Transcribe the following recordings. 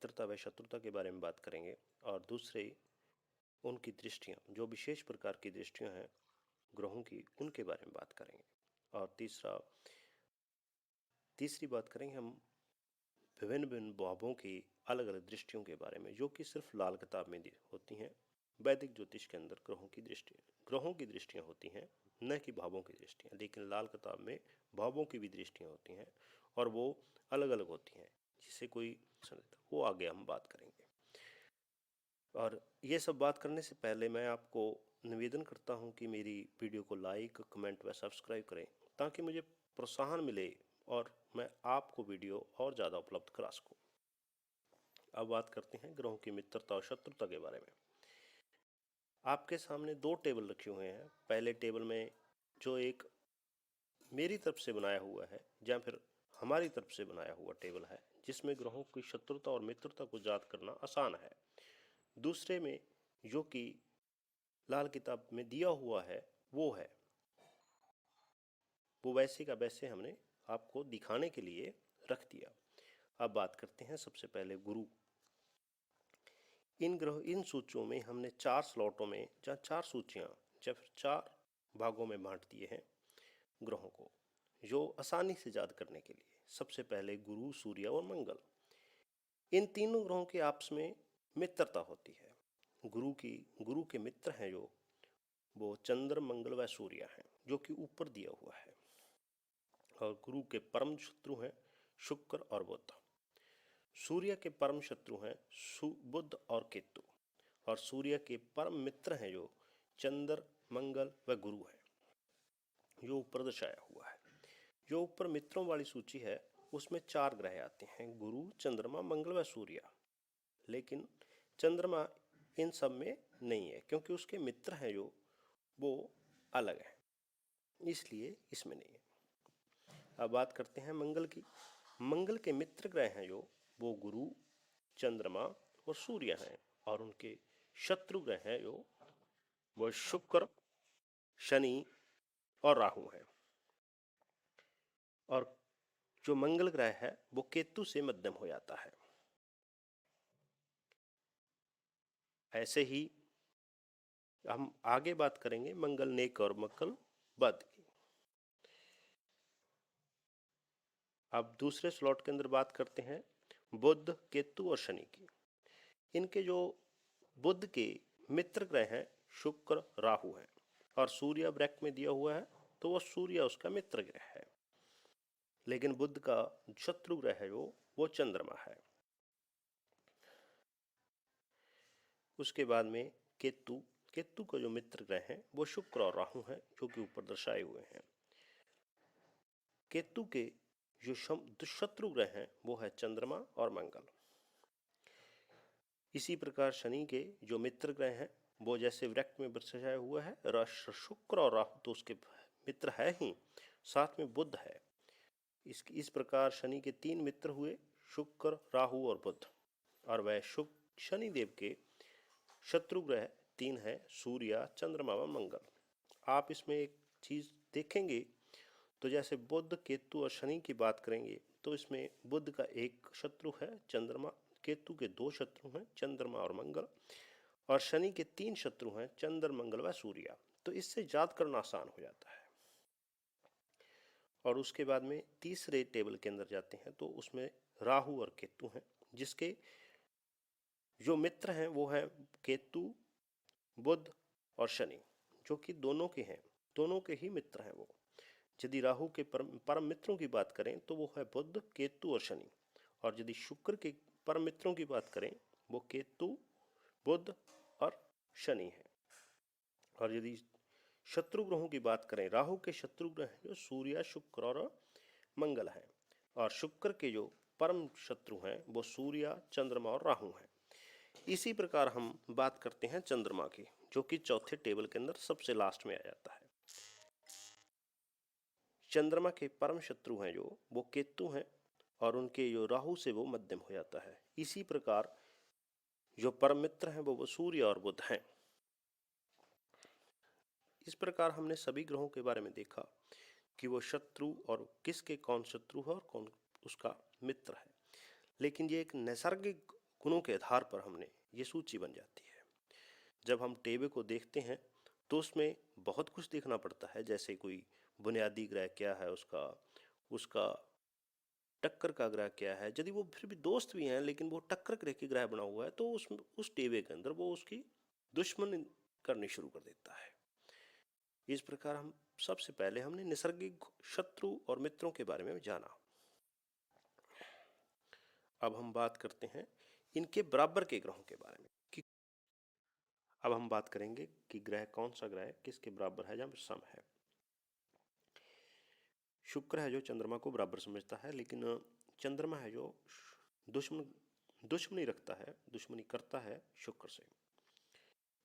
मित्रता व शत्रुता के बारे में बात करेंगे, और दूसरे उनकी दृष्टियाँ, जो विशेष प्रकार की दृष्टियाँ हैं ग्रहों की, उनके बारे में बात करेंगे। और तीसरी बात करेंगे हम विभिन्न विभिन्न भावों की अलग अलग दृष्टियों के बारे में, जो कि सिर्फ लाल किताब में होती हैं। वैदिक ज्योतिष के अंदर ग्रहों की दृष्टियाँ होती हैं, न कि भावों की दृष्टियाँ। लेकिन लाल किताब में भावों की भी दृष्टियाँ होती हैं, और वो अलग अलग होती हैं, जिसे कोई वो आगे हम बात करेंगे। और ये सब बात करने से पहले मैं आपको निवेदन करता हूं कि मेरी वीडियो को लाइक, कमेंट व सब्सक्राइब करें, ताकि मुझे प्रोत्साहन मिले और मैं आपको वीडियो और ज़्यादा उपलब्ध करा सकूं। अब बात करते हैं ग्रहों की मित्रता और शत्रुता के बारे में। आपके सामने दो टेबल रखे हुए हैं। पहले टेबल में जो एक मेरी तरफ से बनाया हुआ है या फिर हमारी तरफ से बनाया हुआ टेबल है, जिसमें ग्रहों की शत्रुता और मित्रता को याद करना आसान है। दूसरे में जो कि लाल किताब में दिया हुआ है, वो वैसे का वैसे हमने आपको दिखाने के लिए रख दिया। अब बात करते हैं सबसे पहले गुरु। इन सूचियों में हमने 4 स्लॉटों में या 4 सूचियां या फिर 4 भागों में बांट दिए हैं ग्रहों को, जो आसानी से याद करने के लिए। सबसे पहले गुरु, सूर्य और मंगल। इन तीनों ग्रहों के आपस में मित्रता होती है। गुरु के मित्र हैं जो वो चंद्र, मंगल व सूर्य हैं, जो कि ऊपर दिया हुआ है। और गुरु के परम शत्रु हैं शुक्र और बुध। सूर्य के परम शत्रु हैं बुध और केतु। और सूर्य के परम मित्र हैं जो चंद्र, मंगल व गुरु है, जो ऊपर दर्शाया हुआ है। जो ऊपर मित्रों वाली सूची है, उसमें 4 ग्रह आते हैं, गुरु, चंद्रमा, मंगल व सूर्य। लेकिन चंद्रमा इन सब में नहीं है, क्योंकि उसके मित्र हैं जो वो अलग है, इसलिए इसमें नहीं है। अब बात करते हैं मंगल की। मंगल के मित्र ग्रह हैं जो वो गुरु, चंद्रमा और सूर्य हैं, और उनके शत्रु ग्रह हैं जो वो शुक्र, शनि और राहु हैं। और जो मंगल ग्रह है वो केतु से मध्यम हो जाता है। ऐसे ही हम आगे बात करेंगे मंगल नेक और मंगल बद की। अब दूसरे स्लॉट के अंदर बात करते हैं बुध, केतु और शनि की। इनके जो बुध के मित्र ग्रह हैं शुक्र, राहु हैं, और सूर्य ब्रैक में दिया हुआ है, तो वो सूर्य उसका मित्र ग्रह है। लेकिन बुध का शत्रु ग्रह है वो चंद्रमा है। उसके बाद में केतु का जो मित्र ग्रह है वो शुक्र और राहु हैं, जो कि ऊपर दर्शाए हुए हैं। केतु के जो शत्रु ग्रह हैं वो है चंद्रमा और मंगल। इसी प्रकार शनि के जो मित्र ग्रह हैं वो जैसे वृक्क में दर्शाया हुआ है, शुक्र और राहु तो उसके मित्र है ही, साथ में बुध है। इस प्रकार शनि के 3 मित्र हुए, शुक्र, राहु और बुध। और वह शनि देव के शत्रु ग्रह 3 है, सूर्य, चंद्रमा व मंगल। आप इसमें एक चीज देखेंगे, तो जैसे बुध, केतु और शनि की बात करेंगे, तो इसमें बुध का एक शत्रु है चंद्रमा, केतु के 2 शत्रु हैं चंद्रमा और मंगल, और शनि के 3 शत्रु हैं चंद्र, मंगल व सूर्य। तो इससे याद करना आसान हो जाता है। और उसके बाद में तीसरे टेबल के अंदर जाते हैं, तो उसमें राहु और केतु हैं, जिसके जो मित्र हैं वो है केतु, बुध और शनि, जो कि दोनों के हैं, दोनों के ही मित्र हैं वो। यदि राहु के परम मित्रों की बात करें तो वो है बुध, केतु और शनि। और यदि शुक्र के परम मित्रों की बात करें, वो केतु, बुध और शनि है। और यदि शत्रु ग्रहों की बात करें, राहु के शत्रु ग्रह जो सूर्य, शुक्र और मंगल हैं, और शुक्र के जो परम शत्रु हैं वो सूर्य, चंद्रमा और राहु हैं। इसी प्रकार हम बात करते हैं चंद्रमा की, जो कि चौथे टेबल के अंदर सबसे लास्ट में आ जाता है। चंद्रमा के परम शत्रु हैं जो वो केतु हैं, और उनके जो राहु से वो मध्यम हो जाता है। इसी प्रकार जो परम मित्र हैं वो सूर्य और बुध हैं। इस प्रकार हमने सभी ग्रहों के बारे में देखा कि वो शत्रु और किसके कौन शत्रु है और कौन उसका मित्र है। लेकिन ये एक नैसर्गिक गुणों के आधार पर हमने ये सूची बन जाती है। जब हम टेबल को देखते हैं तो उसमें बहुत कुछ देखना पड़ता है, जैसे कोई बुनियादी ग्रह क्या है उसका, उसका टक्कर का ग्रह क्या है। यदि वो फिर भी दोस्त भी हैं लेकिन वो टक्कर ग्रह के ग्रह बना हुआ है तो उस टेबल के अंदर वो उसकी दुश्मन करनी शुरू कर देता है। इस प्रकार हम सबसे पहले हमने नैसर्गिक शत्रु और मित्रों के बारे में जाना। अब हम बात करते हैं इनके बराबर के ग्रहों के बारे में कि अब हम बात करेंगे कि ग्रह कौन सा ग्रह किसके बराबर है जब सम है। शुक्र है जो चंद्रमा को बराबर समझता है, लेकिन चंद्रमा है जो दुश्मनी रखता है, दुश्मनी करता है शुक्र से।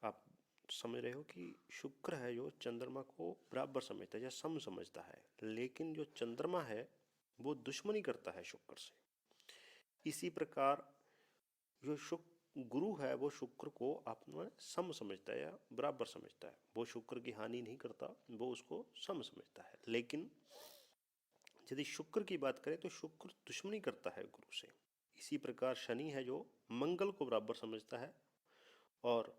आप समझ रहे हो कि शुक्र है जो चंद्रमा को बराबर समझता है या सम समझता है, लेकिन जो चंद्रमा है वो दुश्मनी करता है शुक्र से। इसी प्रकार जो गुरु है वो शुक्र को अपना सम समझता है या बराबर समझता है। वो शुक्र की हानि नहीं करता, वो उसको सम समझता है। लेकिन यदि शुक्र की बात करें तो शुक्र दुश्मनी करता है गुरु से। इसी प्रकार शनि है जो मंगल को बराबर समझता है और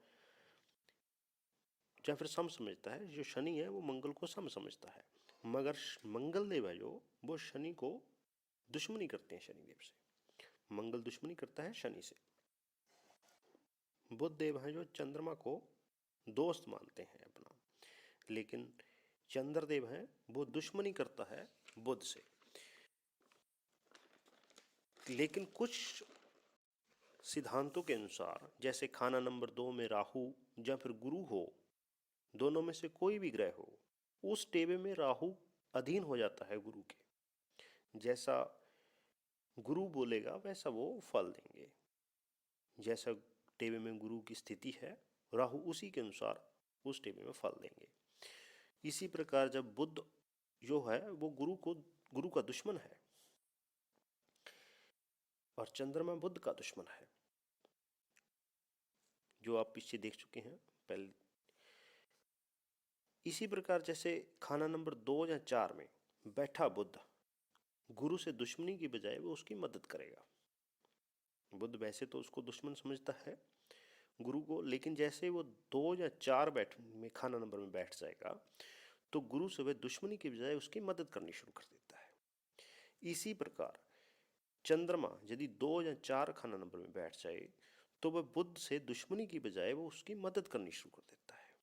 या फिर सम समझता है। जो शनि है वो मंगल को सम समझता है, मगर मंगल देव है जो वो शनि को दुश्मनी करते हैं शनिदेव से। मंगल दुश्मनी करता है शनि से। बुध देव है जो चंद्रमा को दोस्त मानते हैं अपना, लेकिन चंद्रदेव है वो दुश्मनी करता है बुध से। लेकिन कुछ सिद्धांतों के अनुसार, जैसे खाना नंबर 2 में राहु या फिर गुरु हो, दोनों में से कोई भी ग्रह हो, उस टेबल में राहु अधीन हो जाता है गुरु के। जैसा गुरु बोलेगा वैसा वो फल देंगे। जैसा टेबल में गुरु की स्थिति है, राहु उसी के अनुसार उस टेबल में फल देंगे। इसी प्रकार जब बुध जो है वो गुरु का दुश्मन है और चंद्रमा बुध का दुश्मन है, जो आप पीछे देख चुके हैं पहले। इसी प्रकार जैसे खाना नंबर 2 या 4 में बैठा बुध गुरु से दुश्मनी की बजाय वो उसकी मदद करेगा। बुध वैसे तो उसको दुश्मन समझता है गुरु को, लेकिन जैसे वो 2 या 4 में खाना नंबर में बैठ जाएगा तो गुरु से वह दुश्मनी की बजाय उसकी मदद करनी शुरू कर देता है। इसी प्रकार चंद्रमा यदि 2 या 4 खाना नंबर में बैठ जाए तो वह बुध से दुश्मनी की बजाय वो उसकी मदद करनी शुरू कर देता है।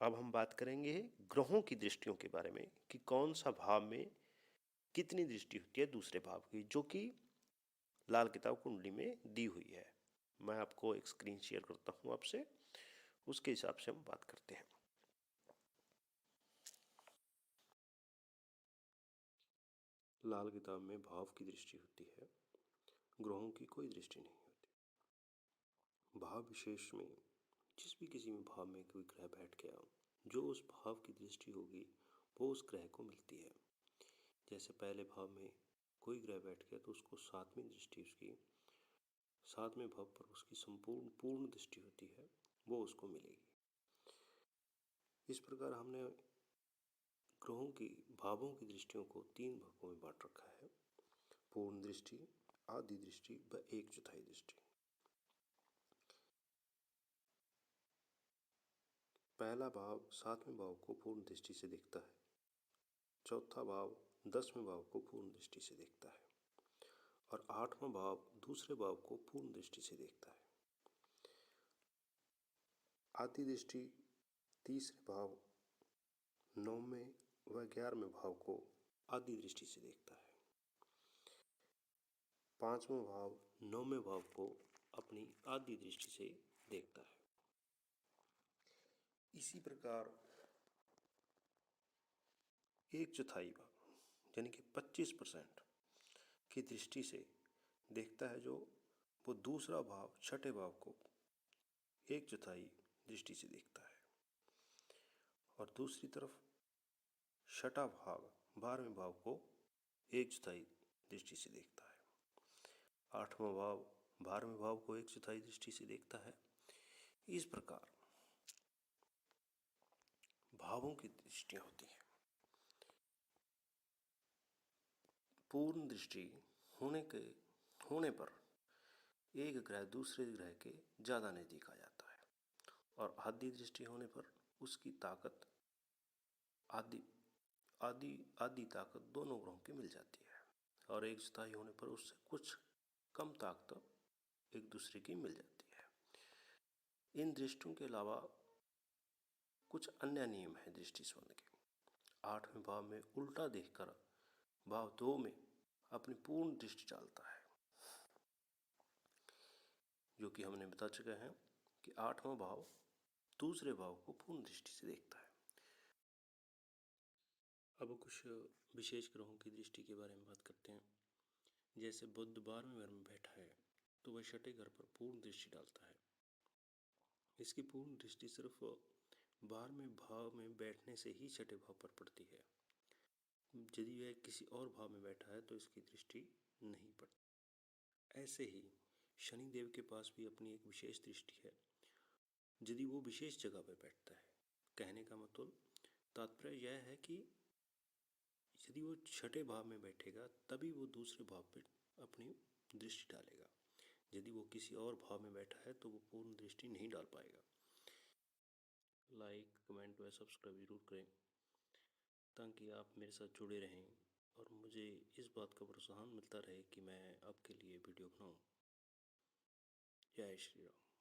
अब हम बात करेंगे ग्रहों की दृष्टियों के बारे में कि कौन सा भाव में कितनी दृष्टि होती है दूसरे भाव की, जो कि लाल किताब कुंडली में दी हुई है। मैं आपको एक स्क्रीन शेयर करता हूं आपसे, उसके हिसाब से हम बात करते हैं। लाल किताब में भाव की दृष्टि होती है, ग्रहों की कोई दृष्टि नहीं होती। भाव विशेष में जिस भी किसी में भाव में कोई ग्रह बैठ गया, जो उस भाव की दृष्टि होगी वो उस ग्रह को मिलती है। जैसे पहले भाव में कोई ग्रह बैठ गया तो उसको 7वीं दृष्टि, उसकी 7वें भाव पर उसकी संपूर्ण पूर्ण दृष्टि होती है, वो उसको मिलेगी। इस प्रकार हमने ग्रहों की भावों की दृष्टियों को 3 भागों में बांट रखा है: पूर्ण दृष्टि, आधी दृष्टि व 1/4 दृष्टि। पहला भाव 7वें भाव को पूर्ण दृष्टि से देखता है, चौथा भाव 10वें भाव को पूर्ण दृष्टि से देखता है और 8वां भाव दूसरे भाव को पूर्ण दृष्टि से देखता है। आधी दृष्टि तीसरे भाव 9वें व 11वें भाव को आधी दृष्टि से देखता है। 5वां भाव 9वें भाव को अपनी आधी दृष्टि से देखता है। इसी प्रकार 1/4 भाग यानी कि 25% की दृष्टि से देखता है, जो वो दूसरा भाव 6ठे भाव को 1/4 दृष्टि से देखता है। और दूसरी तरफ 6ठा भाग 12वें भाव को 1/4 दृष्टि से देखता है। 8वां भाव 12वें भाव को 1/4 दृष्टि से देखता है। इस प्रकार भावों की दृष्टियां होती हैं। पूर्ण दृष्टि होने पर एक ग्रह दूसरे ग्रह के ज़्यादा नज़दीक आ जाता है और आदि दृष्टि होने पर उसकी ताकत आदि आदि आदि ताकत दोनों ग्रहों की मिल जाती है और एक स्थायी होने पर उससे कुछ कम ताकत एक दूसरे की मिल जाती है। इन दृष्टियों के अलावा कुछ अन्य नियम हैं दृष्टि संबंध के। 8वें भाव में उल्टा देखकर भाव 2 में अपनी पूर्ण दृष्टि डालता है, जो कि हमने बता चुके हैं कि 8वां भाव दूसरे भाव को पूर्ण दृष्टि से देखता है। अब कुछ विशेष ग्रहों की दृष्टि के बारे में बात करते हैं। जैसे बुध 12वें घर में बैठा है तो वह 6ठे घर पर पूर्ण दृष्टि डालता है। इसकी पूर्ण दृष्टि सिर्फ 12वें भाव में बैठने से ही 6ठे भाव पर पड़ती है। यदि वह किसी और भाव में बैठा है तो इसकी दृष्टि नहीं पड़ती। ऐसे ही शनिदेव के पास भी अपनी एक विशेष दृष्टि है यदि वो विशेष जगह पर बैठता है। कहने का मतलब तात्पर्य यह है कि यदि वो 6ठे भाव में बैठेगा तभी वो दूसरे भाव पर अपनी दृष्टि डालेगा। यदि वो किसी और भाव में बैठा है तो वो पूर्ण दृष्टि नहीं डाल पाएगा। लाइक, कमेंट व सब्सक्राइब जरूर करें ताकि आप मेरे साथ जुड़े रहें और मुझे इस बात का प्रोत्साहन मिलता रहे कि मैं आपके लिए वीडियो बनाऊं। जय श्री राम।